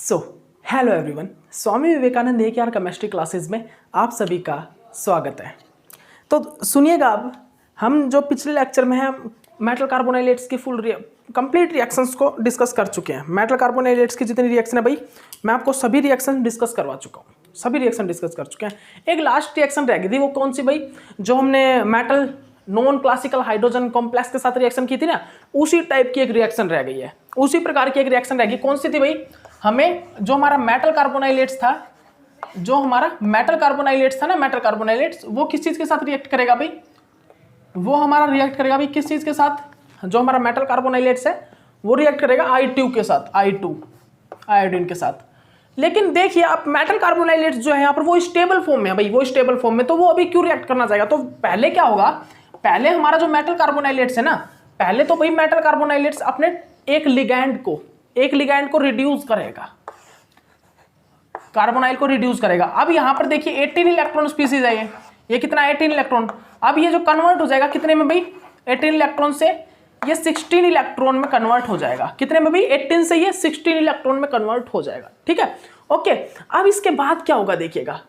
So hello everyone, Swami Vivekananda AKR chemistry classes में आप सभी का स्वागत है। तो सुनिएगा, अब हम जो पिछले लेक्चर में हैं मेटल कार्बोनाइलेट्स की फुल कंप्लीट रिएक्शंस को डिस्कस कर चुके हैं। मेटल कार्बोनाइलेट्स की जितनी रिएक्शन है भाई, मैं आपको सभी रिएक्शन डिस्कस करवा चुका हूँ, सभी रिएक्शन डिस्कस कर चुके हैं। एक लास्ट रिएक्शन रह गई थी, वो कौन सी भाई? जो हमने metal non classical hydrogen complex के साथ रिएक्शन की थी ना, उसी टाइप की एक रिएक्शन रह गई है, उसी प्रकार की एक रिएक्शन रह गई। कौन सी थी भाई? हमें जो हमारा मेटल कार्बोनाइलेट्स था, जो हमारा मेटल कार्बोनाइलेट्स था ना, मेटल कार्बोनाइलेट्स वो किस चीज के साथ रिएक्ट करेगा भाई? वो हमारा रिएक्ट करेगा भाई किस चीज के साथ? जो हमारा मेटल कार्बोनाइलेट्स है वो रिएक्ट करेगा I2 के साथ, I2 आयोडीन के साथ। लेकिन देखिए आप, मेटल कार्बोनाइलेट्स जो है यहाँ पर वो स्टेबल फॉर्म में है भाई, वो स्टेबल फॉर्म में, तो वो अभी क्यों रिएक्ट करना चाहेगा? तो पहले क्या होगा, पहले हमारा जो मेटल कार्बोनाइलेट्स है ना, पहले तो भाई मेटल कार्बोनाइलेट्स अपने एक लिगैंड को रिड्यूस करेगा, कार्बोनाइल को रिड्यूस करेगा। अब यहां पर देखिए 18 इलेक्ट्रॉन स्पीसीज है, ये कितना 18 इलेक्ट्रॉन। अब ये जो कन्वर्ट हो जाएगा कितने में भाई? 18 इलेक्ट्रॉन से ये 16 इलेक्ट्रॉन में कन्वर्ट हो जाएगा। कितने में भाई? 18 से ये 16 इलेक्ट्रॉन में कन्वर्ट हो जाएगा। ठीक है, ओके। अब इसके बाद क्या होगा देखिएगा,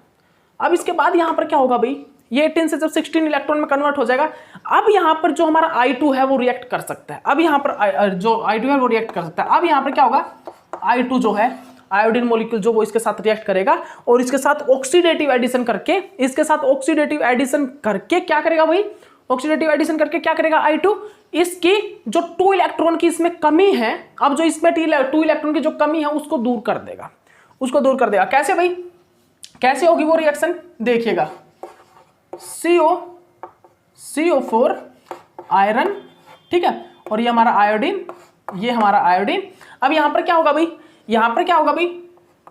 अब इसके बाद यहां पर क्या होगा भाई? ये 18 से जब 16 इलेक्ट्रॉन में कन्वर्ट हो जाएगा, अब यहां पर जो हमारा I2 है वो रिएक्ट कर सकता है। अब यहां पर जो I2 है वो रिएक्ट कर सकता है। अब यहां पर क्या होगा, I2 जो है आयोडीन मॉलिक्यूल जो वो इसके साथ रिएक्ट करेगा और इसके साथ ऑक्सीडेटिव एडिशन करके, इसके साथ ऑक्सीडेटिव एडिशन करके क्या करेगा भाई? ऑक्सीडेटिव एडिशन करके क्या करेगा I2? इसकी जो 2 इलेक्ट्रॉन की इसमें कमी है, अब जो इसमें 2 इलेक्ट्रॉन की जो कमी है उसको दूर कर देगा, उसको दूर कर देगा। कैसे भाई? कैसे होगी वो रिएक्शन? देखिएगा, CO4 आयरन, ठीक है, और ये हमारा आयोडीन, ये हमारा आयोडीन। अब यहां पर क्या होगा भाई? यहां पर क्या होगा भाई?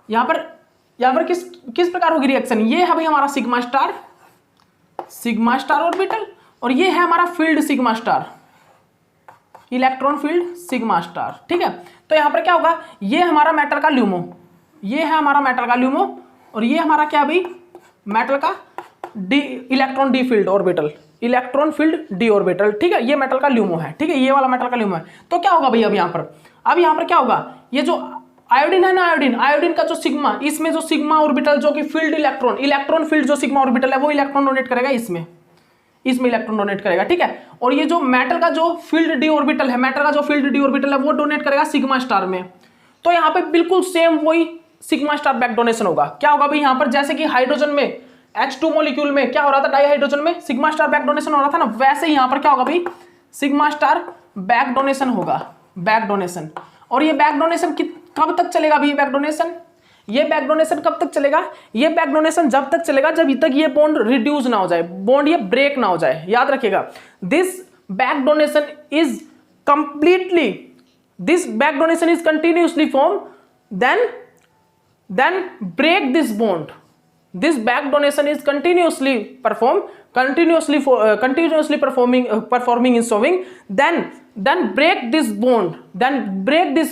यहां पर किस प्रकार होगी रिएक्शन? ये है भाई हमारा सिग्मा स्टार ऑर्बिटल, और ये है हमारा field sigma star, electron filled sigma star. ठीक है, तो यहां पर क्या होगा? ये हमारा मेटल का ल्यूमो, ये है हमारा मेटल का ल्यूमो, और ये हमारा क्या भाई? मेटल का electron D filled orbital, electron filled D orbital. ठीक है, ये मेटल का ल्यूमो है, ठीक है, ये वाला मेटल का ल्यूमो है। तो क्या होगा भाई अब यहां पर क्या होगा? ये जो आयोडीन है ना, आयोडीन का जो सिग्मा, इसमें जो सिग्मा ऑर्बिटल जो कि फील्ड इलेक्ट्रॉन फील्ड जो सिग्मा ऑर्बिटल है वो इलेक्ट्रॉन डोनेट करेगा इसमें इलेक्ट्रॉन डोनेट करेगा। ठीक है, और ये जो मेटल का जो फील्ड डी ऑर्बिटल है, वो डोनेट करेगा सिग्मा स्टार में। तो यहाँ पे बिल्कुल सेम वही सिग्मा स्टार बैक डोनेशन होगा। क्या होगा भाई यहाँ पर? जैसे कि हाइड्रोजन में H2 मॉलिक्यूल में क्या हो रहा था, डाइहाइड्रोजन में सिग्मा स्टार बैक डोनेशन हो रहा था ना, वैसे ही यहाँ पर क्या होगा भाई? सिग्मा स्टार बैक डोनेशन होगा, बैक डोनेशन। और ये बैक डोनेशन कब तक चलेगा भाई? ये बैक डोनेशन कब तक चलेगा? ये बैक डोनेशन जब तक चलेगा जब तक ये बॉन्ड रिड्यूस ना हो जाए, बॉन्ड ये ब्रेक ना हो जाए। याद रखिएगा, this back donation is continuously form, then break this bond. This back donation is continuously performing in solving. Then break this bond. Then break this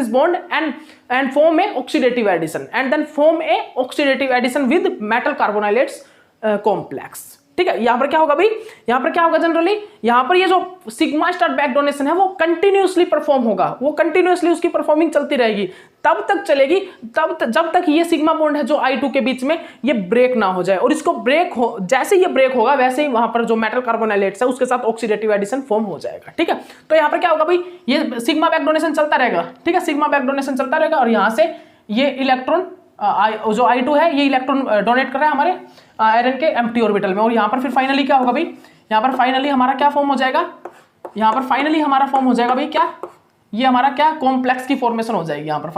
bond and form a oxidative addition. And then form a oxidative addition with metal carbonates complex. ठीक है, यहां पर क्या होगा भाई? यहां पर क्या होगा जनरली? यहां पर ये जो सिग्मा स्टार बैक डोनेशन है वो कंटिन्यूअसली परफॉर्म होगा, वो कंटिन्यूअसली उसकी परफॉर्मिंग चलती रहेगी, तब तक चलेगी, जब तक ये सिग्मा बॉन्ड है जो I2 के बीच में ये ब्रेक ना हो जाए। और इसको ब्रेक हो, जैसे ये ब्रेक होगा वैसे ही वहां पर जो मेटल कार्बोनाइलेट्स है उसके साथ ऑक्सीडेटिव एडिशन फॉर्म हो जाएगा। ठीक है, तो यहां पर क्या होगा भाई? ये सिग्मा बैक डोनेशन चलता रहेगा, ठीक है, सिग्मा बैक डोनेशन चलता रहेगा, और यहां से ये इलेक्ट्रॉन जो I2 है ये इलेक्ट्रॉन डोनेट कर रहा है हमारे आयरन के एम्प्टी ऑर्बिटल में। और यहाँ पर फिर फाइनली क्या होगा भाई? यहाँ पर फाइनली हमारा क्या फॉर्म हो जाएगा? यहाँ पर फाइनली हमारा फॉर्म हो जाएगा भाई क्या? ये हमारा क्या? कॉम्प्लेक्स की फॉर्मेशन हो जाएगी। यहाँ पर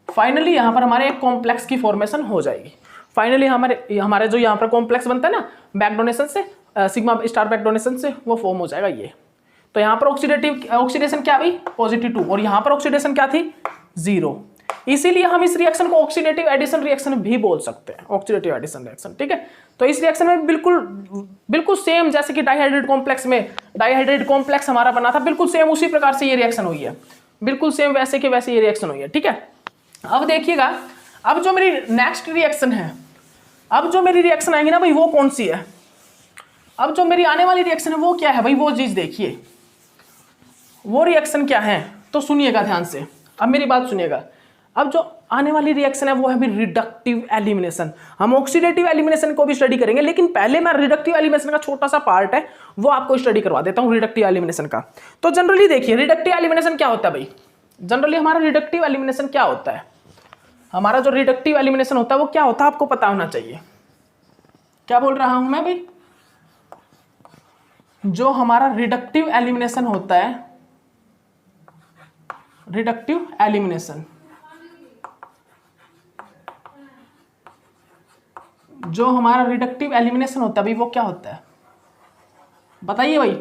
फाइनली यहाँ पर हमारे एक कॉम्प्लेक्स की फॉर्मेशन हो जाएगी। फाइनली हमारे जो यहाँ पर कॉम्प्लेक्स बनता है ना बैक डोनेशन से, सिग्मा स्टार बैक डोनेशन से, वो फॉर्म हो जाएगा ये। तो यहाँ पर ऑक्सीडेशन क्या भाई? +2, और यहाँ पर ऑक्सीडेशन क्या थी? 0। इसीलिए हम इस रिएक्शन को ऑक्सीडेटिव एडिशन रिएक्शन भी बोल सकते हैं, ऑक्सीडेटिव एडिशन रिएक्शन। ठीक है, तो इस रिएक्शन में बिल्कुल सेम जैसे कि डाइहाइड्रेट कॉम्प्लेक्स हमारा बना था, बिल्कुल सेम उसी प्रकार से ये रिएक्शन हुई है, बिल्कुल सेम वैसे के वैसे ये रिएक्शन हुई है। ठीक है, अब देखिएगा, अब जो मेरी नेक्स्ट रिएक्शन है, अब जो मेरी रिएक्शन आएंगी ना भाई वो कौन सी है? अब जो मेरी आने वाली रिएक्शन है वो क्या है भाई? वो चीज देखिए, वो रिएक्शन क्या है तो सुनिएगा ध्यान से। अब मेरी बात सुनिएगा, अब जो आने वाली रिएक्शन है वो है रिडक्टिव एलिमिनेशन। हम ऑक्सीडेटिव एलिमिनेशन को भी स्टडी करेंगे, लेकिन पहले मैं रिडक्टिव एलिमिनेशन का छोटा सा पार्ट है वो आपको स्टडी करवा देता हूं रिडक्टिव एलिमिनेशन का। तो जनरली देखिए रिडक्टिव एलिमिनेशन क्या होता है भाई, जनरली हमारा रिडक्टिव एलिमिनेशन क्या होता है, हमारा जो रिडक्टिव एलिमिनेशन होता है वो क्या होता है आपको पता होना चाहिए। क्या बोल रहा हूं मैं भाई, जो हमारा रिडक्टिव एलिमिनेशन होता है, रिडक्टिव एलिमिनेशन, जो हमारा रिडक्टिव एलिमिनेशन होता है भाई वो क्या होता है बताइए भाई,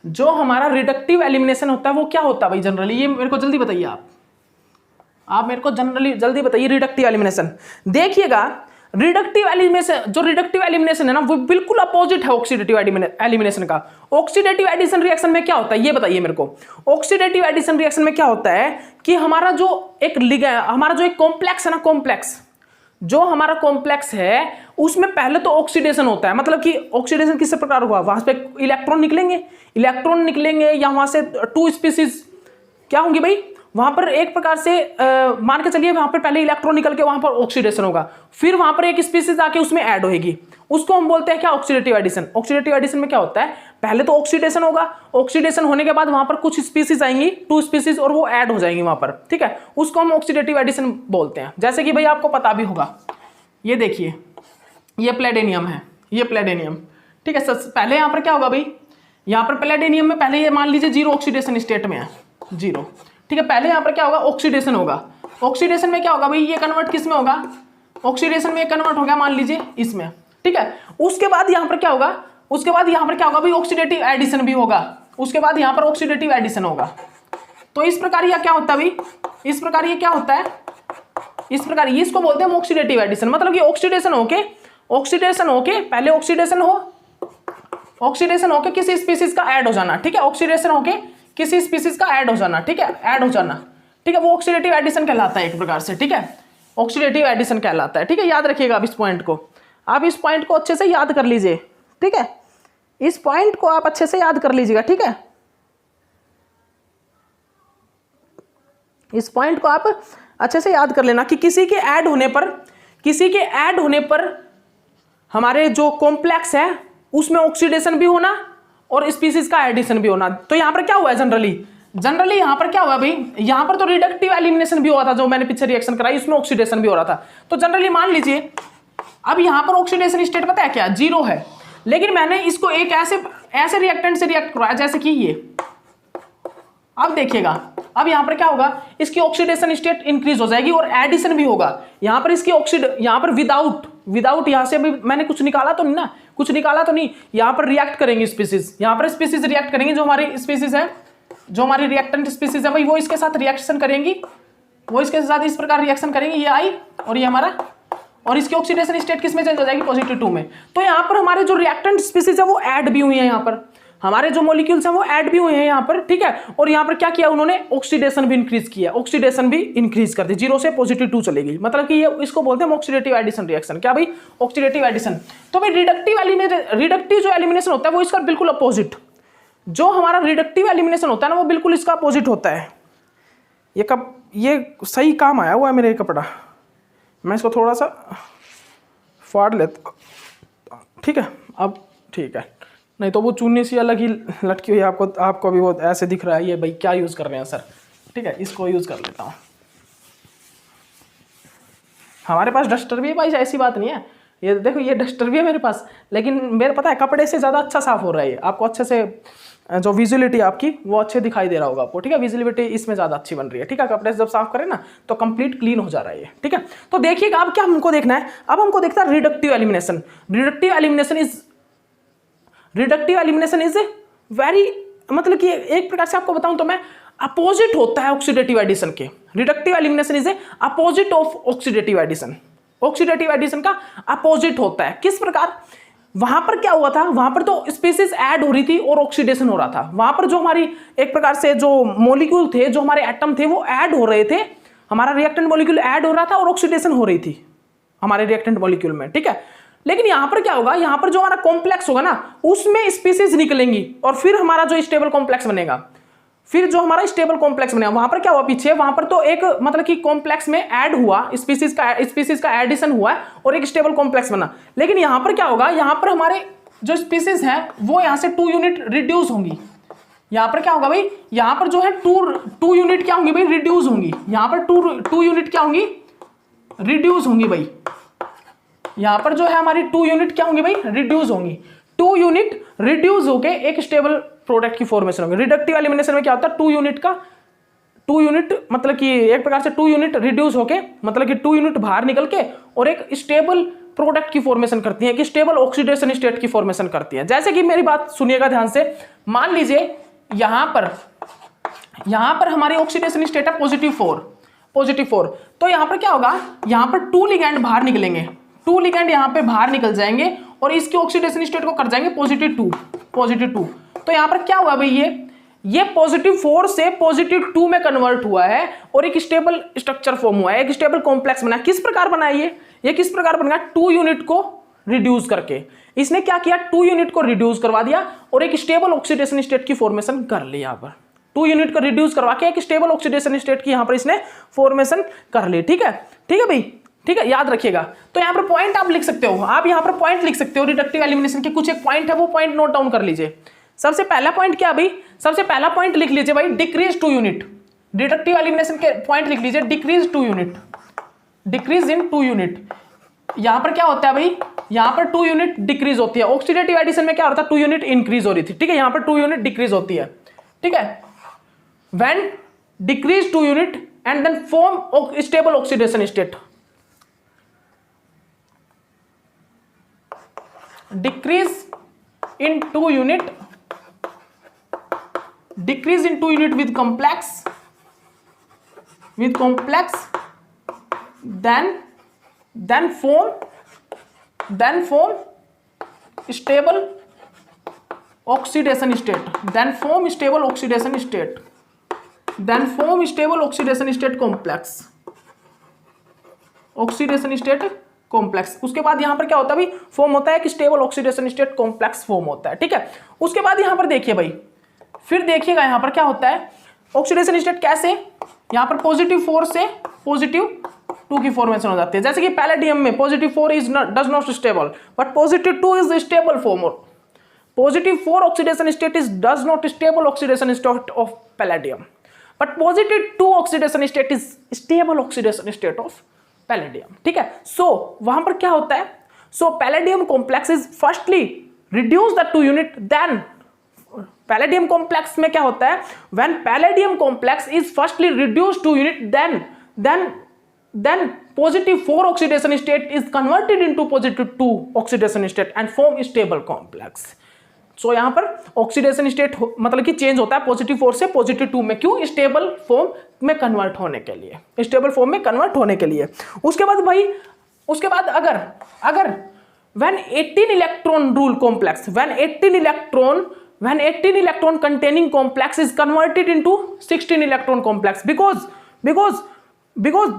जो हमारा रिडक्टिव एलिमिनेशन होता है वो क्या होता है भाई जनरली, ये मेरे को जल्दी बताइए आप मेरे को जनरली जल्दी बताइए रिडक्टिव एलिमिनेशन। देखिएगा रिडक्टिव एलिमिनेशन, जो रिडक्टिव एलिमिनेशन है ना वो बिल्कुल अपोजिट है ऑक्सीडेटिव एलिमिनेशन का। ऑक्सीडेटिव एडिशन रिएक्शन में क्या होता है ये बताइए मेरे को। ऑक्सीडेटिव एडिशन रिएक्शन में क्या होता है कि हमारा जो एक हमारा जो एक कॉम्प्लेक्स है ना, कॉम्प्लेक्स जो हमारा कॉम्प्लेक्स है उसमें पहले तो ऑक्सीडेशन होता है, मतलब कि ऑक्सीडेशन किस प्रकार हुआ, वहां पे इलेक्ट्रॉन निकलेंगे या वहां से टू स्पीसीज क्या होंगी भाई, वहां पर एक प्रकार से मान के चलिए वहां पर पहले इलेक्ट्रॉन निकल के वहां पर ऑक्सीडेशन होगा, फिर वहां पर एक स्पीसीज आके उसमें ऐड होगी, उसको हम बोलते हैं क्या, ऑक्सीडेटिव एडिशन। ऑक्सीडेटिव एडिशन में क्या होता है, पहले तो ऑक्सीडेशन होगा, ऑक्सीडेशन होने के बाद वहां पर कुछ स्पीसीज आएंगी, टू स्पीसीज, और वो ऐड हो जाएंगी वहां पर, ठीक है, उसको हम ऑक्सीडेटिव एडिशन बोलते हैं। जैसे कि भाई आपको पता भी होगा, ये देखिए ये प्लेडेनियम है, ये प्लेडेनियम, ठीक है, पहले यहां पर क्या होगा भाई, यहां पर प्लेडेनियम में पहले ये मान लीजिए जीरो ऑक्सीडेशन स्टेट में है, जीरो, ठीक है, पहले यहां पर क्या होगा, ऑक्सीडेशन होगा, ऑक्सीडेशन में क्या होगा भाई, ये कन्वर्ट किस में होगा, ऑक्सीडेशन में कन्वर्ट हो गया मान लीजिए इसमें, ठीक है, उसके बाद यहां पर क्या होगा, उसके बाद यहां पर क्या होगा भाई, ऑक्सीडेटिव एडिशन भी होगा, उसके बाद यहां पर ऑक्सीडेटिव एडिशन होगा। तो इस प्रकार यह क्या होता है भाई, इस प्रकार ये क्या होता है, इस प्रकार इसको बोलते हैं ऑक्सीडेटिव एडिशन, मतलब कि ऑक्सीडेशन होके पहले ऑक्सीडेशन होके किसी स्पीसीज का ऐड हो जाना, ठीक है, ऑक्सीडेशन होके किसी स्पीसीज का ऐड हो जाना, ठीक है, ऐड हो जाना, ठीक है, वो ऑक्सीडेटिव एडिशन कहलाता है एक प्रकार से, ठीक है, ऑक्सीडेटिव एडिशन कहलाता है, ठीक है, याद रखिएगा आप इस पॉइंट को, आप इस पॉइंट को अच्छे से याद कर लीजिए, ठीक है, इस पॉइंट को आप अच्छे से याद कर लीजिएगा, ठीक है, इस पॉइंट को आप अच्छे से याद कर लेना कि किसी के ऐड होने पर हमारे जो कॉम्प्लेक्स है उसमें ऑक्सीडेशन भी होना और स्पीसीज का एडिशन भी होना। तो यहां पर क्या हुआ है जनरली यहां पर क्या हुआ भाई, यहां पर तो रिडक्टिव एलिमिनेशन भी हुआ था, जो मैंने पीछे रिएक्शन कराई उसमें ऑक्सीडेशन भी हो रहा था। तो जनरली मान लीजिए अब यहां पर ऑक्सीडेशन स्टेट पता है क्या, जीरो है, लेकिन मैंने इसको एक ऐसे रिएक्टेंट से रिएक्ट कराया जैसे कि ये, अब देखिएगा अब यहां पर क्या होगा, इसकी ऑक्सीडेशन स्टेट इंक्रीज हो जाएगी और एडिशन भी होगा। यहां पर इसकी यहां पर विदाउट यहां से अभी मैंने कुछ निकाला तो नहीं, यहां पर रिएक्ट करेंगे स्पीसीज, यहां पर स्पीसीज रिएक्ट करेंगे, जो हमारी स्पीसीज है, जो हमारी रिएक्टेंट स्पीसीज है भाई, वो इसके साथ रिएक्शन करेंगी, वो इसके साथ इस प्रकार रिएक्शन करेंगे, ये आई और ये हमारा, और इसकी ऑक्सीडेशन स्टेट किस में चेंज हो जाएगी, +2 में। तो यहाँ पर हमारे जो रिएक्टेंट स्पीसीज है वो ऐड भी हुई है, यहाँ पर हमारे जो मॉलिक्यूल्स हैं वो ऐड भी हुए हैं यहाँ पर, ठीक है, और यहाँ पर क्या किया उन्होंने, ऑक्सीडेशन भी इंक्रीज किया, ऑक्सीडेशन भी इंक्रीज कर दी, 0 से +2 चलेगी, मतलब कि ये इसको बोलते हैं ऑक्सीडेटिव एडिशन रिएक्शन। क्या भाई, ऑक्सीडेटिव एडिशन। तो भाई रिडक्टिव जो एलिमिनेशन होता है वो इसका बिल्कुल अपोजिट, जो हमारा रिडक्टिव एलिमिनेशन होता है ना वो बिल्कुल इसका अपोजिट होता है। ये सही काम आया हुआ है मेरे कपड़ा, मैं इसको थोड़ा सा फाड़ लेता, ठीक है, अब ठीक है, नहीं तो वो चुन्नी सी अलग ही लटकी हुई है, आपको भी वो ऐसे दिख रहा है, ये भाई क्या यूज़ कर रहे हैं सर, ठीक है, इसको यूज़ कर लेता हूँ। हमारे पास डस्टर भी है भाई, ऐसी बात नहीं है, ये देखो ये डस्टर भी है मेरे पास, लेकिन मेरे पता है कपड़े से ज़्यादा अच्छा साफ हो रहा है ये, आपको अच्छे से जो विजुअलिटी आपकी वो अच्छे दिखाई दे रहा होगा आपको, ठीक है, विजुअलिटी इसमें ज़्यादा अच्छी बन रही है, ठीक है, कपड़े से जब साफ करें ना तो कंप्लीट क्लीन हो जा रहा है ये, ठीक है। तो देखिएगा अब क्या हमको देखना है, अब हमको देखना है reductive elimination. Reductive elimination is very, मतलब कि एक प्रकार से आपको बताऊं तो मैं, अपोजिट होता है ऑक्सीडेटिव एडिशन के। Reductive elimination is opposite of oxidative addition, oxidative addition का अपोजिट होता है। किस प्रकार, वहां पर क्या हुआ था, वहां पर तो स्पीसीज ऐड हो रही थी और ऑक्सीडेशन हो रहा था, वहां पर जो हमारी एक प्रकार से जो मॉलिक्यूल थे, जो हमारे एटम थे वो ऐड हो रहे थे, हमारा रिएक्टेंट मॉलिक्यूल ऐड हो रहा था और ऑक्सीडेशन हो रही थी हमारे रिएक्टेंट मॉलिक्यूल में, ठीक है। लेकिन यहां पर क्या होगा, यहां पर जो हमारा कॉम्प्लेक्स होगा ना उसमें स्पीसीज निकलेंगी और फिर हमारा जो स्टेबल कॉम्प्लेक्स बनेगा फिर जो हमारा स्टेबल कॉम्प्लेक्स बना वहां पर क्या हुआ पीछे, वहां पर तो एक मतलब कि कॉम्प्लेक्स में ऐड हुआ, स्पीसीज का एडिशन हुआ और एक स्टेबल कॉम्प्लेक्स बना। लेकिन यहां पर क्या होगा, यहां पर हमारे जो स्पीसीज है वो यहां से 2 यूनिट रिड्यूस होंगी। यहां पर क्या होगा भाई, यहां पर जो है टू यूनिट क्या होंगी भाई, रिड्यूस होंगी। यहां पर टू यूनिट क्या होंगी, रिड्यूस होंगी भाई। यहां पर जो है हमारी 2 यूनिट क्या होंगी भाई, रिड्यूस होंगी। 2 यूनिट रिड्यूस होके एक स्टेबल प्रोडक्ट की फॉर्मेशन होगी। रिडक्टिव एलिमिनेशन में क्या होता है, 2 यूनिट मतलब कि एक प्रकार से 2 यूनिट रिड्यूस होके मतलब कि 2 यूनिट बाहर निकल के और एक स्टेबल प्रोडक्ट की फॉर्मेशन करती है, कि स्टेबल ऑक्सीडेशन स्टेट की फॉर्मेशन करती है। जैसे कि मेरी बात सुनिएगा ध्यान से, मान लीजिए यहां पर हमारी ऑक्सीडेशन स्टेट है +4, तो यहां पर क्या होगा, यहां पर 2 लिगैंड बाहर निकलेंगे, 2 लिगैंड यहां पे बाहर निकल जाएंगे और इसके ऑक्सीडेशन स्टेट को कर जाएंगे +2। तो यहां पर क्या हुआ भाई, ये +4 से +2 में कन्वर्ट हुआ है और एक स्टेबल स्ट्रक्चर फॉर्म हुआ है, एक स्टेबल कॉम्प्लेक्स बना। किस प्रकार बना ये किस प्रकार बना, 2 यूनिट को रिड्यूस करके। इसने क्या किया, 2 यूनिट को रिड्यूस करवा दिया और एक स्टेबल ऑक्सीडेशन स्टेट की फॉर्मेशन कर ली। यहां पर 2 यूनिट को रिड्यूस करवा के एक स्टेबल ऑक्सीडेशन स्टेट की यहां पर इसने फॉर्मेशन कर ली। ठीक है भाई, ठीक है, याद रखिएगा। तो यहां पर पॉइंट आप लिख सकते हो, आप यहां पर पॉइंट लिख सकते हो रिडक्टिव एलिमिनेशन के, कुछ एक पॉइंट है वो पॉइंट नोट डाउन कर लीजिए। सबसे पहला पॉइंट क्या भाई, सबसे पहला पॉइंट लिख लीजिए भाई, डिक्रीज 2 यूनिट। रिडक्टिव एलिमिनेशन के पॉइंट लिख लीजिए, decrease 2 unit, decrease in 2 unit. यहां पर क्या होता है भाई, यहां पर 2 यूनिट डिक्रीज होती है। ऑक्सीडेटिव एडिशन में क्या होता है, 2 यूनिट इंक्रीज हो रही थी। ठीक है, यहां पर 2 यूनिट डिक्रीज होती है। ठीक है, when decrease 2 unit and then form stable oxidation state. decrease in 2 unit with complex then form stable oxidation state, then form stable oxidation state complex, oxidation state complex. उसके बाद यहां पर क्या होता है भाई, फॉर्म होता है कि stable oxidation state complex form होता है। ठीक है, उसके बाद यहां पर देखिए भाई, फिर देखिएगा यहां पर क्या होता है, ऑक्सीडेशन स्टेट कैसे, यहां पर +4 से +2 की फॉर्मेशन हो जाती है। जैसे कि पैलेडियम में +4 does not stable but +2 is stable form, +4 oxidation state is does not stable oxidation state of palladium, but +2 oxidation state is stable oxidation state of palladium. ठीक है, सो वहां पर क्या होता है, so palladium complex is firstly reduce the 2 unit, then palladium complex में क्या होता है, when palladium complex is firstly reduce 2 unit then +4 oxidation state is converted into +2 oxidation state and form stable complex. So यहां पर oxidation state मतलब कि change होता है +4 से +2 में, क्यों, स्टेबल फॉर्म में कन्वर्ट होने के लिए, स्टेबल फॉर्म में कन्वर्ट होने के लिए। उसके बाद भाई, उसके बाद अगर when 18 electron rule complex, when 18 electron containing complex is converted into 16 electron complex, because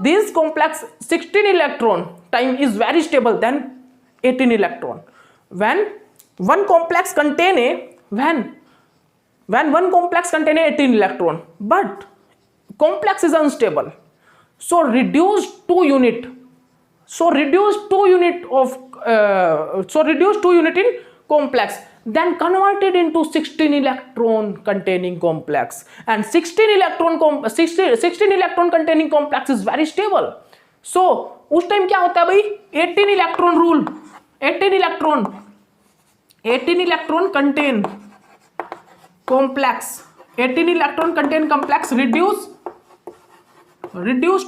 this complex 16 electron time is very stable than 18 electron. When one complex contain 18 electron, but complex is unstable, so reduce 2 unit in complex, then converted into 16 electron containing complex, and 16 electron containing complex is very stable. So उस time क्या होता है भाई, 18 electron rule, 18 electron contain complex, 18 electron contain complex, reduce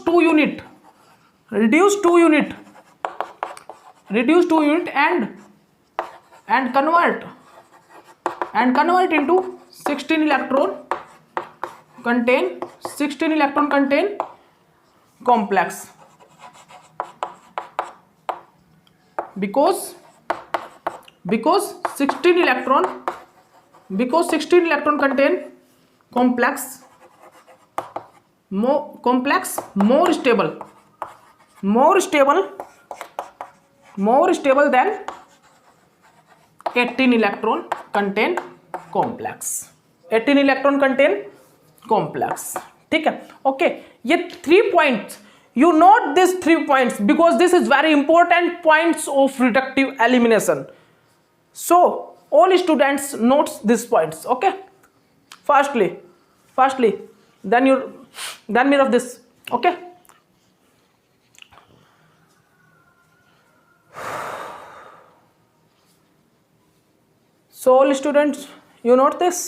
2 unit and convert into 16 electron contain complex, because 16 electron contain complex more stable than 18 electron contain complex. 18 electron contain complex. ठीक है, okay. ये 3 points, you note these 3 points because this is very important points of reductive elimination, so all students notes these points, okay? Firstly then mirror this, okay? So all students you note this,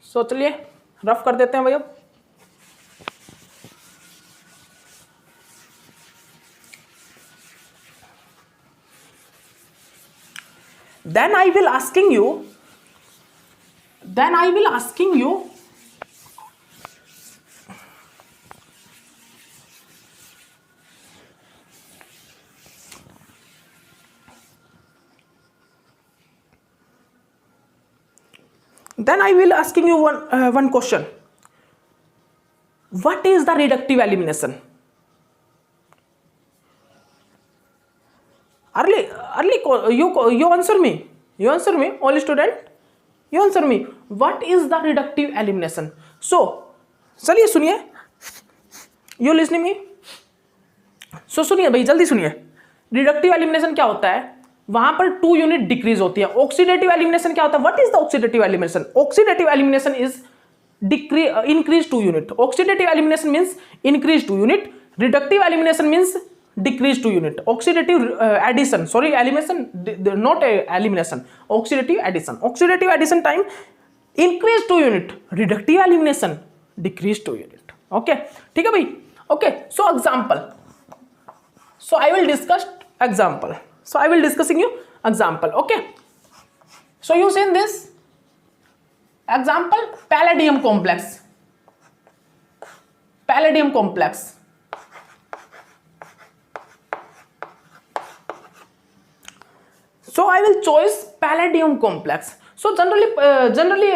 so चलिए rough कर देते हैं भैया। Then I will asking you one question. What is the reductive elimination? Early you answer me, all student, you answer me, what is the reductive elimination? So चलिए सुनिए, you listening me, so सुनिए भाई, जल्दी सुनिए। Reductive elimination क्या होता है, वहां पर 2 यूनिट डिक्रीज होती है। ऑक्सीडेटिव एलिमिनेशन क्या होता है, what is the oxidative elimination? Oxidative elimination is increase 2 unit. Oxidative elimination means increase 2 unit. Reductive elimination means decrease 2 unit. Oxidative addition, sorry, elimination, not elimination, oxidative addition. Oxidative addition time increase 2 unit. Reductive elimination decrease 2 unit. Okay, ठीक है भाई? Okay, so example. So I will discuss example. So I will discussing you example. Okay. So you seen this example, palladium complex. Palladium complex. So I will choose palladium complex. So generally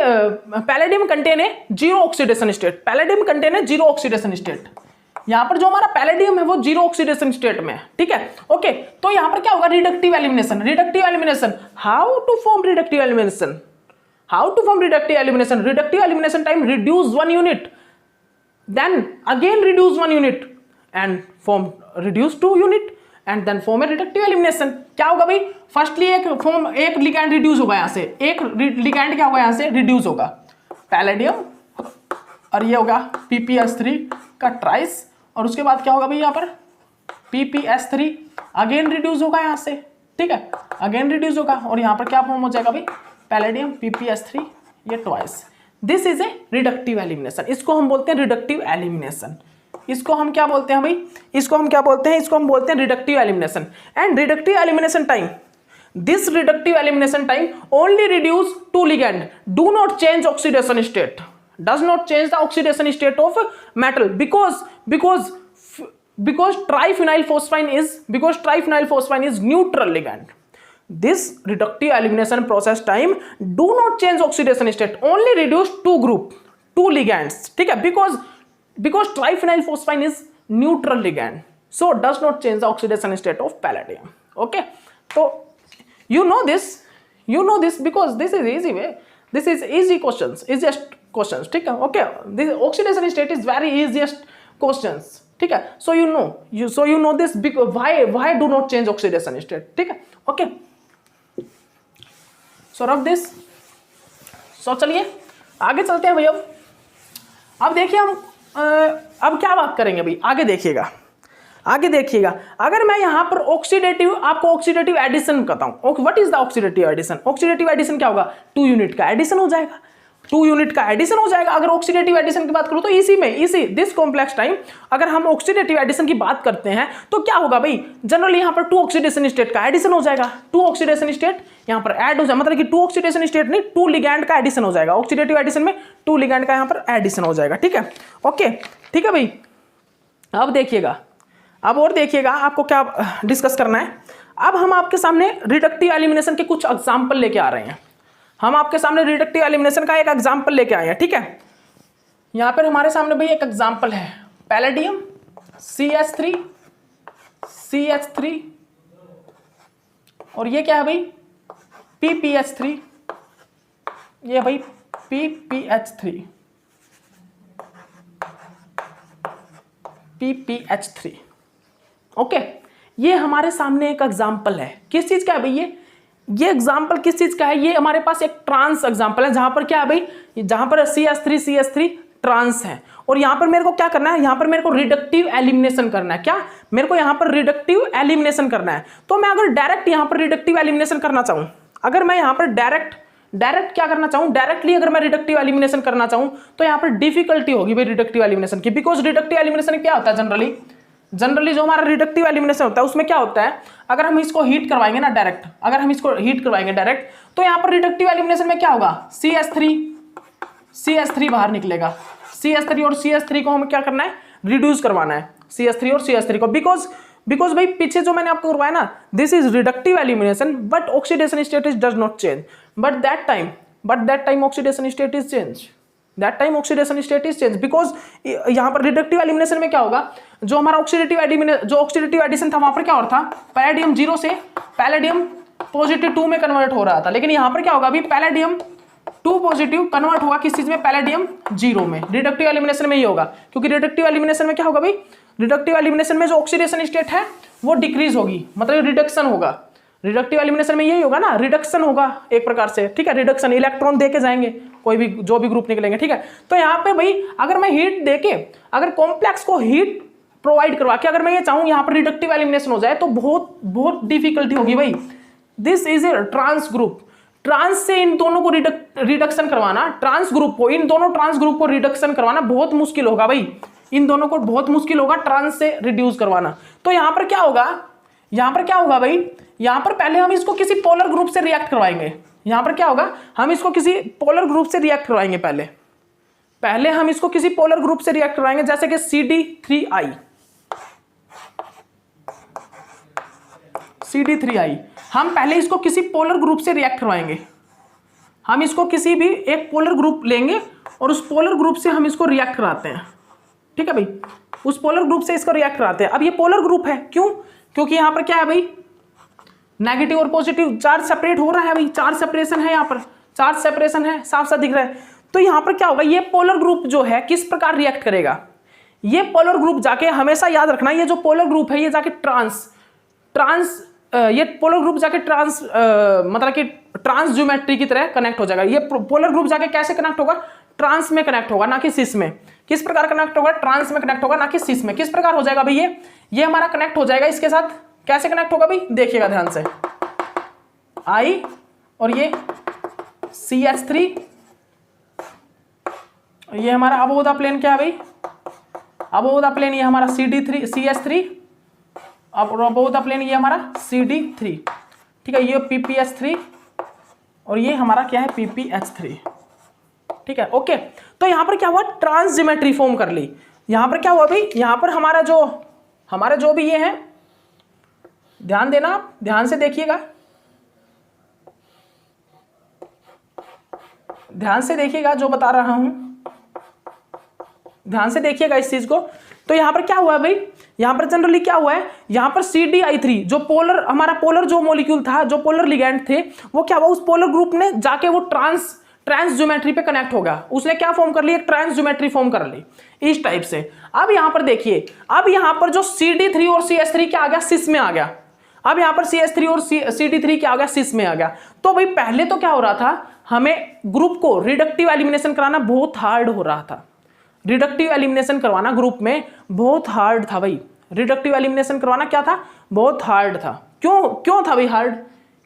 palladium contain a zero oxidation state. Palladium contain a zero oxidation state. यहां पर जो हमारा palladium है वो zero oxidation state में है। ठीक है, ओके। तो यहां पर क्या होगा, reductive elimination. Reductive elimination, how to form reductive elimination? How to form reductive elimination? Reductive elimination time, reduce 1 unit, then again reduce 1 unit and form reduce 2 unit and then form a reductive elimination. क्या होगा भाई, firstly एक ligand reduce होगा, यहां से एक ligand क्या होगा, यहां से रिड्यूस होगा पैलेडियम, और ये होगा PPS3 का ट्राइस, और उसके बाद क्या होगा भाई, यहां पर PPS3 अगेन रिड्यूस होगा यहां से। ठीक है, अगेन रिड्यूस होगा, और यहां पर क्या फॉर्म हो जाएगा भाई, पैलेडियम PPS3, ये twice. This is A reductive elimination. इसको हम बोलते हैं रिडक्टिव एलिमिनेशन। इसको हम क्या बोलते हैं भाई, इसको हम क्या बोलते हैं, इसको हम बोलते हैं reductive elimination. And reductive elimination time, this reductive elimination time only reduce 2 ligand, do not change oxidation state, does not change the oxidation state of metal because triphenyl phosphine is neutral ligand. This reductive elimination process time do not change oxidation state, only reduce 2 ligands. ठीक है, because triphenyl phosphine is neutral ligand, so does not change the oxidation state of palladium. Okay, so you know this because this is easy way, this is easy questions, easiest questions. ठीक है, okay, this oxidation state is very easiest questions. ठीक है, so you know this because why do not change oxidation state. ठीक है, okay, so रख this. so चलिए आगे चलते हैं भाई। अब देखिए हम अब क्या बात करेंगे भाई, आगे देखिएगा। अगर मैं यहां पर आपको ऑक्सीडेटिव एडिशन बताऊं, what is the oxidative addition? Oxidative addition क्या होगा, 2 यूनिट का एडिशन हो जाएगा, 2 यूनिट का एडिशन हो जाएगा। अगर ऑक्सीडेटिव एडिशन की बात करूं तो इसी दिस कॉम्प्लेक्स टाइम अगर हम ऑक्सीडेटिव एडिशन की बात करते हैं तो क्या होगा भाई, जनरली यहां पर 2 ऑक्सीडेशन स्टेट का एडिशन हो जाएगा। 2 ऑक्सीडेशन स्टेट यहां पर ऐड हो जाएगा, मतलब कि 2 ऑक्सीडेशन स्टेट नहीं, 2 लिगैंड का एडिशन हो जाएगा। ऑक्सीडेटिव एडिशन में 2 लिगैंड का यहां पर एडिशन हो जाएगा। ठीक है, ओके, ठीक है भाई। अब देखिएगा, अब और देखिएगा आपको क्या डिस्कस करना है। अब हम आपके सामने रिडक्टिव एलिमिनेशन के कुछ एग्जांपल लेके आ रहे हैं। हम आपके सामने रिडक्टिव एलिमिनेशन का एक एग्जांपल लेके आए हैं। ठीक है, यहां पर हमारे सामने भाई एक एग्जांपल है, पैलेडियम CH3 और ये क्या है भाई, PPH3, ये भाई PPH3। PPH3। ओके, ये हमारे सामने एक एग्जाम्पल है, किस चीज का है भाई ये एग्जाम्पल किस चीज का है, ये हमारे पास एक ट्रांस एग्जाम्पल है, जहां पर क्या है भाई, जहां पर CH3 ट्रांस है, और यहां पर मेरे को क्या करना है, यहां पर मेरे को रिडक्टिव एलिमिनेशन करना है। क्या मेरे को यहां पर रिडक्टिव एलिमिनेशन करना है। तो मैं अगर डायरेक्ट यहां पर रिडक्टिव एलिमिनेशन करना चाहूं, अगर मैं यहां पर डायरेक्ट क्या करना चाहूं, डायरेक्टली अगर मैं रिडक्टिव एलिमिनेशन करना चाहूं, तो यहां पर डिफिकल्टी होगी भाई रिडक्टिव एलिमिनेशन की, बिकॉज रिडक्टिव एलिमिनेशन क्या होता है, जनरली जो हमारा रिडक्टिव एलिमिनेशन होता है उसमें क्या होता है, अगर हम इसको हीट करवाएंगे ना डायरेक्ट, अगर हम इसको हीट करवाएंगे डायरेक्ट, तो यहां पर रिडक्टिव एलिमिनेशन में क्या होगा, CH3 बाहर निकलेगा, CH3 और CH3 को हमें क्या करना है, रिड्यूस करवाना है, CH3 और CH3 को, बिकॉज भाई पीछे जो मैंने आपको करवाया ना, this is reductive elimination but oxidation status does not change, but that time oxidation status change, because यहां पर रिडक्टिव एलिमिनेशन में क्या होगा, जो हमारा ऑक्सीडेटिव एडिशन था वहां पर क्या हो रहा था, पैलेडियम 0 से पैलेडियम पॉजिटिव 2 में कन्वर्ट हो रहा था, लेकिन यहां पर क्या होगा अभी, पैलेडियम 2 पॉजिटिव कन्वर्ट हुआ किस चीज में, पैलेडियम 0 में। रिडक्टिव एलिमिनेशन में ये होगा, क्योंकि रिडक्टिव एलिमिनेशन में क्या होगा भाई, रिडक्टिव एलिमिनेशन में जो ऑक्सीडेशन स्टेट है वो डिक्रीज होगी, मतलब रिडक्शन होगा। रिडक्टिव एलिमिनेशन में यही होगा ना, रिडक्शन होगा एक प्रकार से, ठीक है, रिडक्शन, इलेक्ट्रॉन देके जाएंगे कोई भी, जो भी ग्रुप निकलेंगे, ठीक है। तो यहाँ पे भाई अगर मैं हीट देके, अगर कॉम्प्लेक्स को हीट प्रोवाइड करवा के अगर मैं ये चाहूँ यहाँ पर रिडक्टिव एलिमिनेशन हो जाए, तो बहुत डिफिकल्टी होगी भाई। This is a trans group, trans से इन दोनों को रिडक्शन करवाना, ट्रांस ग्रुप को, इन दोनों ट्रांस ग्रुप को रिडक्शन करवाना बहुत मुश्किल होगा भाई, इन दोनों को बहुत मुश्किल होगा ट्रांस से रिड्यूस करवाना। तो यहां पर क्या होगा भाई, यहां पर पहले हम इसको किसी पोलर ग्रुप से रिएक्ट करवाएंगे, यहां पर क्या होगा, हम इसको किसी पोलर ग्रुप से रिएक्ट करवाएंगे, पहले हम इसको किसी पोलर ग्रुप से रिएक्ट करवाएंगे, जैसे कि CD3I, हम पहले इसको किसी पोलर ग्रुप से रिएक्ट करवाएंगे, हम इसको किसी भी एक पोलर ग्रुप लेंगे और उस पोलर ग्रुप से हम इसको रिएक्ट कराते हैं, ठीक है भाई, उस पोलर ग्रुप से इसको रिएक्ट कराते हैं। अब ये पोलर ग्रुप है, क्यों, क्योंकि यहां पर क्या है भाई, नेगेटिव और पॉजिटिव चार्ज सेपरेट हो रहा है भाई, चार्ज सेपरेशन है, यहां पर चार्ज सेपरेशन है, साफ साफ दिख रहा है। तो यहां पर क्या होगा, ये पोलर ग्रुप जो है किस प्रकार रिएक्ट करेगा, ये पोलर ग्रुप जाके, हमेशा याद रखना, ये जो पोलर ग्रुप है ये जाके ये पोलर ग्रुप जाके मतलब कि ट्रांस ज्योमेट्री की तरह कनेक्ट हो जाएगा। ये पोलर ग्रुप जाके कैसे कनेक्ट होगा, ट्रांस में कनेक्ट होगा, ना कि सिस में। किस प्रकार कनेक्ट होगा, ट्रांस में कनेक्ट होगा, ना कि सिस में। किस प्रकार हो जाएगा भाई, ये हमारा कनेक्ट हो जाएगा इसके साथ, कैसे कनेक्ट होगा भाई, देखिएगा ध्यान से, I और ये CH3, ये हमारा अबोधा प्लेन क्या है भाई, अबोधा प्लेन ये हमारा CH3, अब अबोधा प्लेन ये हमारा CD3, ठीक है, ये PPH3 और ये हमारा क्या है, PPH3, ठीक है, ओके। तो यहां पर क्या हुआ, ट्रांस ज्योमेट्री फॉर्म कर ली। यहां पर क्या हुआ भाई, यहां पर हमारा जो भी ये है, ध्यान देना, आप ध्यान से देखिएगा, ध्यान से देखिएगा जो बता रहा हूं, ध्यान से देखिएगा इस चीज को। तो यहां पर क्या हुआ है भाई, यहां पर जनरली क्या हुआ है, यहां पर CDI3 जो पोलर, हमारा पोलर जो मॉलिक्यूल था, जो पोलर लिगैंड थे, वो क्या हुआ, उस पोलर ग्रुप ने जाके वो ट्रांस ज्योमेट्री पे कनेक्ट होगा, उसने क्या फॉर्म कर ली, एक ट्रांस ज्योमेट्री फॉर्म कर ली इस टाइप से। अब यहां पर देखिए, अब यहां पर जो CD3 और CH3 क्या आ गया, सिस में आ गया। अब यहां पर CH3 और CD3 क्या आ गया, सिस में आ गया। तो भाई पहले तो क्या हो रहा था, हमें ग्रुप को रिडक्टिव एलिमिनेशन कराना बहुत हार्ड हो रहा था, रिडक्टिव एलिमिनेशन करवाना ग्रुप में बहुत हार्ड था भाई, रिडक्टिव एलिमिनेशन करवाना क्या था, बहुत हार्ड था। क्यों था भाई हार्ड,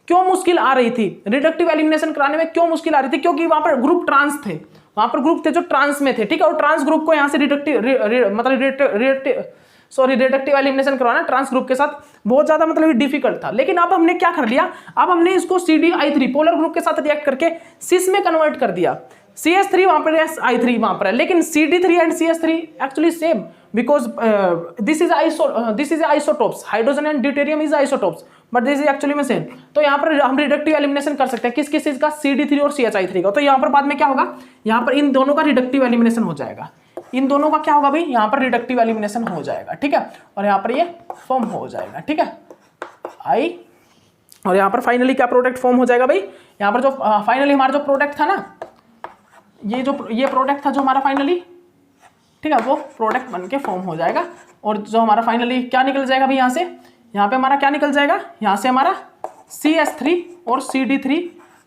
क्यों मुश्किल आ रही थी रिडक्टिव एलिमिनेशन कराने में, क्यों मुश्किल आ रही थी, क्योंकि वहां पर ग्रुप ट्रांस थे, वहां पर ग्रुप थे जो ट्रांस में थे, ठीक है, और ट्रांस ग्रुप को यहां से रिडक्टिव एलिमिनेशन करवाना ट्रांस ग्रुप के साथ बहुत ज्यादा मतलब डिफिकल्ट था। लेकिन अब हमने क्या कर लिया, अब हमने इसको CDI3 पोलर ग्रुप के साथ रिएक्ट करके सिस में कन्वर्ट कर दिया। CH3 वहां पर है, I3 वहां पर है, लेकिन CD3 and CH3 actually same, because this is isotopes, hydrogen and deuterium is isotopes, but this is actually में सेम। तो यहाँ पर हम रिडक्टिव एलिमिनेशन कर सकते हैं किस चीज का, CD3 और CHI3 का। तो यहाँ पर बाद में क्या होगा, यहाँ पर इन दोनों का रिडक्टिव एलिमिनेशन हो जाएगा, इन दोनों का क्या होगा भाई, यहाँ पर रिडक्टिव एलिमिनेशन हो जाएगा, ठीक है, और यहाँ पर ये फॉर्म हो जाएगा, ठीक है, I, और यहाँ पर फाइनली क्या प्रोडक्ट फॉर्म हो जाएगा भाई, यहाँ पर जो फाइनली हमारा जो प्रोडक्ट था ना, ये प्रोडक्ट था जो हमारा फाइनली, ठीक है, वो प्रोडक्ट बन के फॉर्म हो जाएगा। और जो हमारा फाइनली क्या निकल जाएगा भाई, यहाँ से यहाँ पे हमारा क्या निकल जाएगा, यहाँ से हमारा CH3 और CD3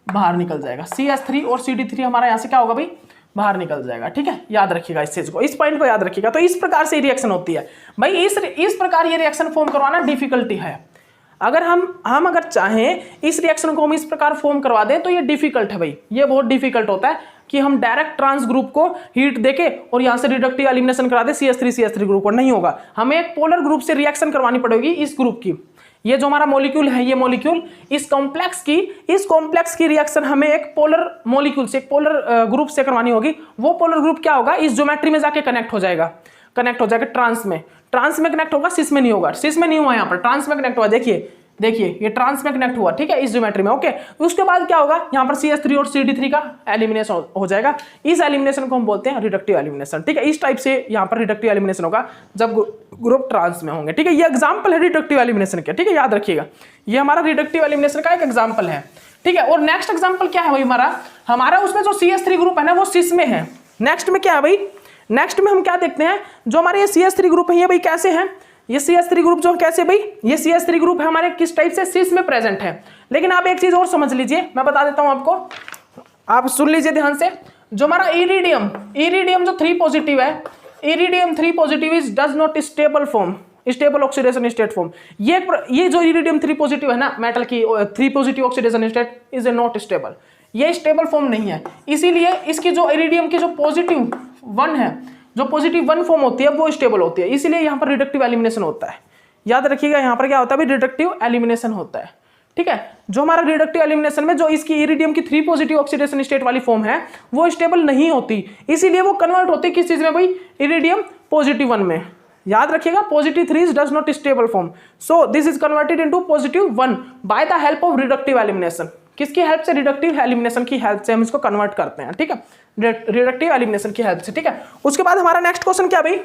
बाहर निकल जाएगा। CH3 और CD3 हमारा यहाँ से क्या होगा भाई, बाहर निकल जाएगा। ठीक है, याद रखिएगा इस चीज को, इस पॉइंट को याद रखिएगा। तो इस प्रकार से रिएक्शन होती है भाई। इस प्रकार ये रिएक्शन फॉर्म करवाना डिफिकल्टी है। अगर हम अगर चाहें इस रिएक्शन को हम इस प्रकार फॉर्म करवा दें तो ये डिफिकल्ट है भाई, ये बहुत डिफिकल्ट होता है कि हम डायरेक्ट ट्रांस ग्रुप को हीट देके और यहां से रिडक्टिव एलिमिनेशन करा दे CH3 ग्रुप पर, नहीं होगा। हमें एक पोलर ग्रुप से रिएक्शन करवानी पड़ेगी इस ग्रुप की। ये जो हमारा मॉलिक्यूल है, ये मॉलिक्यूल इस कॉम्प्लेक्स की रिएक्शन हमें एक पोलर मॉलिक्यूल से, एक पोलर ग्रुप से करवानी होगी। वो पोलर ग्रुप क्या होगा, इस ज्योमेट्री में जाके कनेक्ट हो जाएगा ट्रांस में कनेक्ट होगा, सिस में नहीं होगा। सिस में नहीं हुआ, यहाँ पर ट्रांस में कनेक्ट हुआ। देखिए ये ट्रांस में कनेक्ट हुआ, ठीक है, इस ज्योमेट्री में। ओके, उसके बाद क्या होगा, यहाँ पर CH3 और CD3 का एलिमिनेशन हो जाएगा। इस एलिमिनेशन को हम बोलते हैं रिडक्टिव एलिमिनेशन। ठीक है, इस टाइप से यहाँ पर रिडक्टिव एलिमिनेशन होगा जब ग्रुप ट्रांस में होंगे। ठीक है, ये एग्जाम्पल है रिडक्टिव एलिमिनेशन का। ठीक है, याद रखिएगा, ये हमारा रिडक्टिव एलिमिनेशन का एक एग्जाम्पल है। ठीक है, और नेक्स्ट एग्जाम्पल क्या है भाई, हमारा उसमें जो CH3 ग्रुप है ना, वो सिस में है। नेक्स्ट में क्या है भाई, नेक्स्ट में हम क्या देखते हैं, जो हमारे ये CH3 ग्रुप है, ये भाई कैसे हैं, ये CH3 ग्रुप जो कैसे भाई, ये CH3 ग्रुप है हमारे किस टाइप से, सिस में प्रेजेंट है। लेकिन आप एक चीज और समझ लीजिए, मैं बता देता हूं आपको, आप सुन लीजिए ध्यान से। जो हमारा इरिडियम जो 3 पॉजिटिव है, iridium 3 positive is does not stable oxidation state form. ये जो इरिडियम 3 पॉजिटिव है ना, मेटल की 3 positive oxidation state is a not stable, ये स्टेबल फॉर्म नहीं है। इसीलिए इसकी जो इरिडियम की जो पॉजिटिव 1 है, जो पॉजिटिव 1 फॉर्म होती है वो स्टेबल होती है, इसीलिए यहाँ पर रिडक्टिव एलिमिनेशन होता है। याद रखिएगा, यहाँ पर क्या होता है, रिडक्टिव एलिमिनेशन होता है। ठीक है, जो हमारा रिडक्टिव एलिमिनेशन में जो इसकी इरिडियम की 3 पॉजिटिव ऑक्सीडेशन स्टेट वाली फॉर्म है वो स्टेबल नहीं होती, इसीलिए वो कन्वर्ट होती है किस चीज में भाई, इरिडियम पॉजिटिव 1 में। याद रखिएगा, positive 3 does not stable form, so this is converted into positive 1 by the help of reductive elimination. किसकी हेल्प से, रिडक्टिव एलिमिनेशन की हेल्प से हम इसको कन्वर्ट करते हैं। ठीक है, रिडक्टिव एलिमिनेशन की हेल्प से। ठीक है, उसके बाद हमारा नेक्स्ट क्वेश्चन क्या भाई,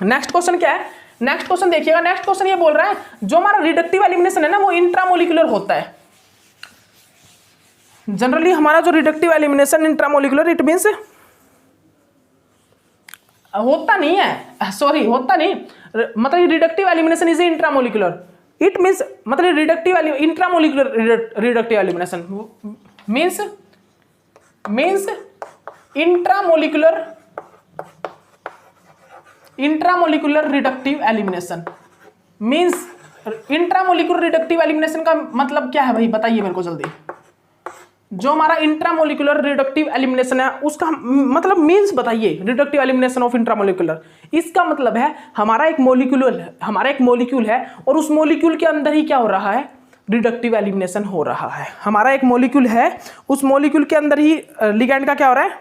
नेक्स्ट क्वेश्चन क्या है, नेक्स्ट क्वेश्चन देखिएगा। नेक्स्ट क्वेश्चन ये बोल रहा है जो हमारा रिडक्टिव एलिमिनेशन है ना, वो इंट्रामोलिकुलर होता है। जनरली हमारा जो reductive elimination intramolecular, it means होता नहीं है, सॉरी होता नहीं, मतलब reductive elimination is intramolecular, it means मतलब intramolecular reductive elimination means intramolecular reductive elimination means intramolecular reductive elimination का मतलब क्या है भाई, बताइए मेरे को जल्दी। जो हमारा इंट्रामोलिकुलर रिडक्टिव एलिमिनेशन है उसका मतलब मींस बताइए, रिडक्टिव एलिमिनेशन ऑफ इंट्रामोलिकुलर, इसका मतलब है हमारा एक मॉलिक्यूल है और उस मॉलिक्यूल के अंदर ही क्या हो रहा है, रिडक्टिव एलिमिनेशन हो रहा है। हमारा एक मॉलिक्यूल है, उस मॉलिक्यूल के अंदर ही लिगैंड का क्या हो रहा है,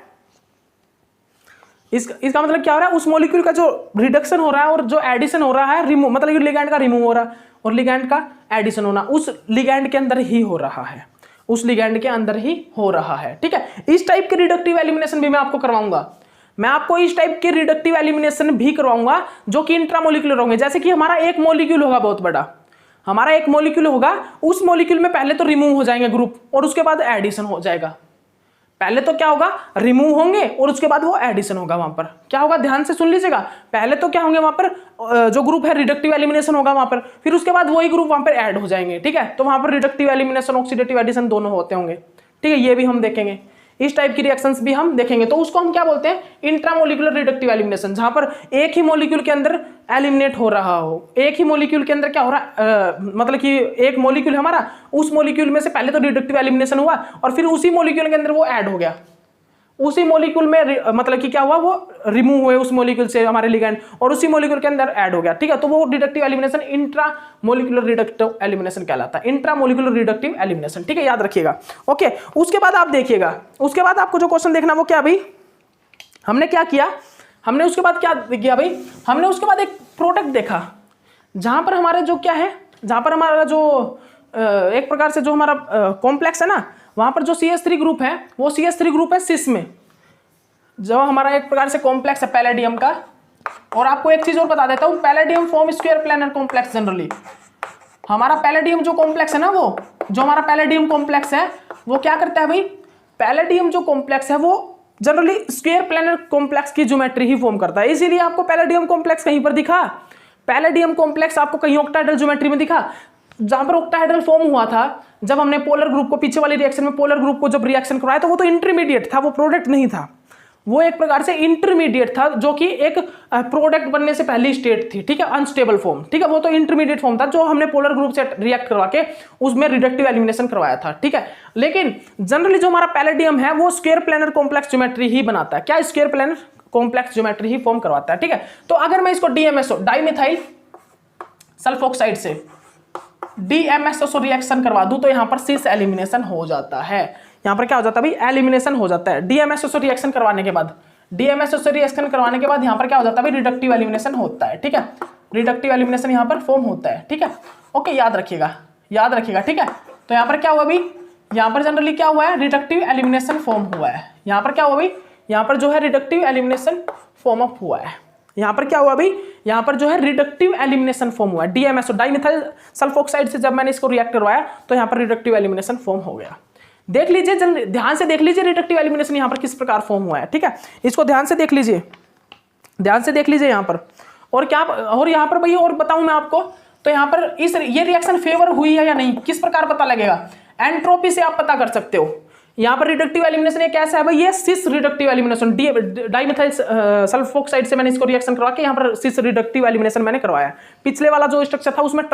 इसका मतलब क्या हो रहा है, उस मॉलिक्यूल का जो रिडक्शन हो रहा है और जो एडिशन हो रहा है, रिमूव, मतलब लिगैंड का रिमूव हो रहा है और लिगैंड का एडिशन होना उस लिगैंड के अंदर ही हो रहा है, उस लिगैंड के अंदर ही हो रहा है। ठीक है, इस टाइप के रिडक्टिव एलिमिनेशन भी मैं आपको करवाऊंगा, मैं आपको इस टाइप के रिडक्टिव एलिमिनेशन भी करवाऊंगा जो कि इंट्रामोलिकुलर होंगे। जैसे कि हमारा एक मॉलिक्यूल होगा बहुत बड़ा, हमारा एक मॉलिक्यूल होगा, उस मॉलिक्यूल में पहले तो रिमूव हो जाएंगे ग्रुप और उसके बाद एडिशन हो जाएगा। पहले तो क्या होगा, रिमूव होंगे और उसके बाद वो एडिशन होगा। वहां पर क्या होगा, ध्यान से सुन लीजिएगा, पहले तो क्या होंगे वहां पर जो ग्रुप है रिडक्टिव एलिमिनेशन होगा वहां पर, फिर उसके बाद वही ग्रुप वहां पर ऐड हो जाएंगे। ठीक है, तो वहां पर रिडक्टिव एलिमिनेशन ऑक्सीडेटिव एडिशन दोनों होते होंगे। ठीक है, ये भी हम देखेंगे, इस टाइप की रिएक्शंस भी हम देखेंगे। तो उसको हम क्या बोलते हैं, इंट्रामोलिकुलर रिडक्टिव एलिमिनेशन, जहां पर एक ही मॉलिक्यूल के अंदर एलिमिनेट हो रहा हो, एक ही मॉलिक्यूल के अंदर क्या हो रहा है, मतलब कि एक मॉलिक्यूल हमारा, उस मॉलिक्यूल में से पहले तो रिडक्टिव एलिमिनेशन हुआ और फिर उसी मॉलिक्यूल के अंदर वो ऐड हो गया, उसी मॉलिक्यूल में मतलब कि क्या हुआ, वो रिमूव हुए उस मॉलिक्यूल से हमारे लिगैंड और उसी मॉलिक्यूल के अंदर ऐड हो गया। ठीक है, तो वो reductive elimination intramolecular reductive elimination कहलाता है, इंट्रामोलिकुलर रिडक्टिव एलिमिनेशन। ठीक है, याद रखिएगा। ओके, उसके बाद आप देखिएगा, उसके बाद आपको जो क्वेश्चन देखना वो क्या भाई, हमने क्या किया, हमने उसके बाद क्या किया भाई, हमने उसके बाद एक प्रोडक्ट देखा जहां पर हमारे जो क्या है, जहां पर हमारा जो एक प्रकार से जो हमारा कॉम्प्लेक्स है ना, वहां पर जो CH3 ग्रुप है वो CH3 ग्रुप है सिस में, जो हमारा एक प्रकार से कॉम्प्लेक्स है पैलेडियम का। और आपको एक चीज और बता देता हूं, palladium form square planar complex. Generally हमारा पैलेडियम जो कॉम्प्लेक्स है ना, वो जो हमारा पैलेडियम कॉम्प्लेक्स है वो क्या करता है भाई, पैलेडियम जो कॉम्प्लेक्स है वो जनरली स्क्वायर प्लेनर कॉम्प्लेक्स की ज्योमेट्री ही फॉर्म करता है, इसीलिए आपको पैलेडियम कॉम्प्लेक्स कहीं पर दिखा, पैलेडियम कॉम्प्लेक्स आपको कहीं ऑक्टाहेड्रल ज्योमेट्री में दिखा। जहां पर ऑक्टाहेड्रल फॉर्म हुआ था, जब हमने पोलर ग्रुप को, पीछे वाली रिएक्शन में पोलर ग्रुप को जब रिएक्शन करवाया, तो वो तो इंटरमीडिएट था, वो प्रोडक्ट नहीं था, वो एक प्रकार से इंटरमीडिएट था, जो कि एक प्रोडक्ट बनने से पहली स्टेट थी, ठीक है, अनस्टेबल फॉर्म, ठीक है, वो तो इंटरमीडिएट फॉर्म था जो हमने पोलर ग्रुप से रिएक्ट करवा के उसमें रिडक्टिव एलिमिनेशन करवाया था, ठीक है। लेकिन जनरली जो हमारा पैलेडियम है वो स्क्वायर प्लेनर कॉम्प्लेक्स ज्योमेट्री ही बनाता है, क्या, स्क्वायर प्लेनर कॉम्प्लेक्स ज्योमेट्री ही फॉर्म करवाता है, ठीक है। तो अगर मैं इसको डीएमएसओ, डाइमिथाइल सल्फोक्साइड से डीएमएसओ रिएक्शन करवा दूं, तो यहां पर सिस एलिमिनेशन हो जाता है, यहां पर क्या हो जाता है भाई, एलिमिनेशन हो जाता है। डीएमएसओ रिएक्शन करवाने के बाद, डीएमएसओ रिएक्शन करवाने के बाद यहां पर क्या हो जाता है भाई, रिडक्टिव एलिमिनेशन होता है, ठीक है, रिडक्टिव एलिमिनेशन यहां पर फॉर्म होता है, ठीक है, ओके, याद रखिएगा, याद रखिएगा, ठीक है। तो यहां पर क्या हुआ भाई, यहां पर जनरली क्या हुआ है, रिडक्टिव एलिमिनेशन फॉर्म हुआ है, यहां पर क्या हुआ भाई, यहां पर जो है रिडक्टिव एलिमिनेशन फॉर्म अप हुआ है, यहां पर क्या हुआ भाई, यहां पर जो है रिडक्टिव एलिमिनेशन फॉर्म हुआ है, डीएमएसओ डाइमिथाइल सल्फोक्साइड से जब मैंने इसको रिएक्ट करवाया तो यहां पर रिडक्टिव एलिमिनेशन फॉर्म हो गया। देख लीजिए, ध्यान से देख लीजिए रिडक्टिव एलिमिनेशन यहां पर किस प्रकार फॉर्म हुआ है, ठीक है, इसको ध्यान से देख लीजिए, ध्यान से देख लीजिए यहां पर। और क्या, और यहां पर भाई और बताऊं मैं आपको, तो यहां पर ये रिएक्शन फेवर हुई है या नहीं, किस प्रकार पता लगेगा, एंट्रोपी से आप पता कर सकते हो। यहां पर रिडक्टिव एलिमिनेशन ये कैसा है भाई, ये सिस रिडक्टिव एलिमिनेशन, डाइमिथाइल सल्फोक्साइड से मैंने इसको रिएक्शन करवा के यहां पर सिस रिडक्टिव एलिमिनेशन मैंने करवाया। पिछले वाला जो स्ट्रक्चर था उसमें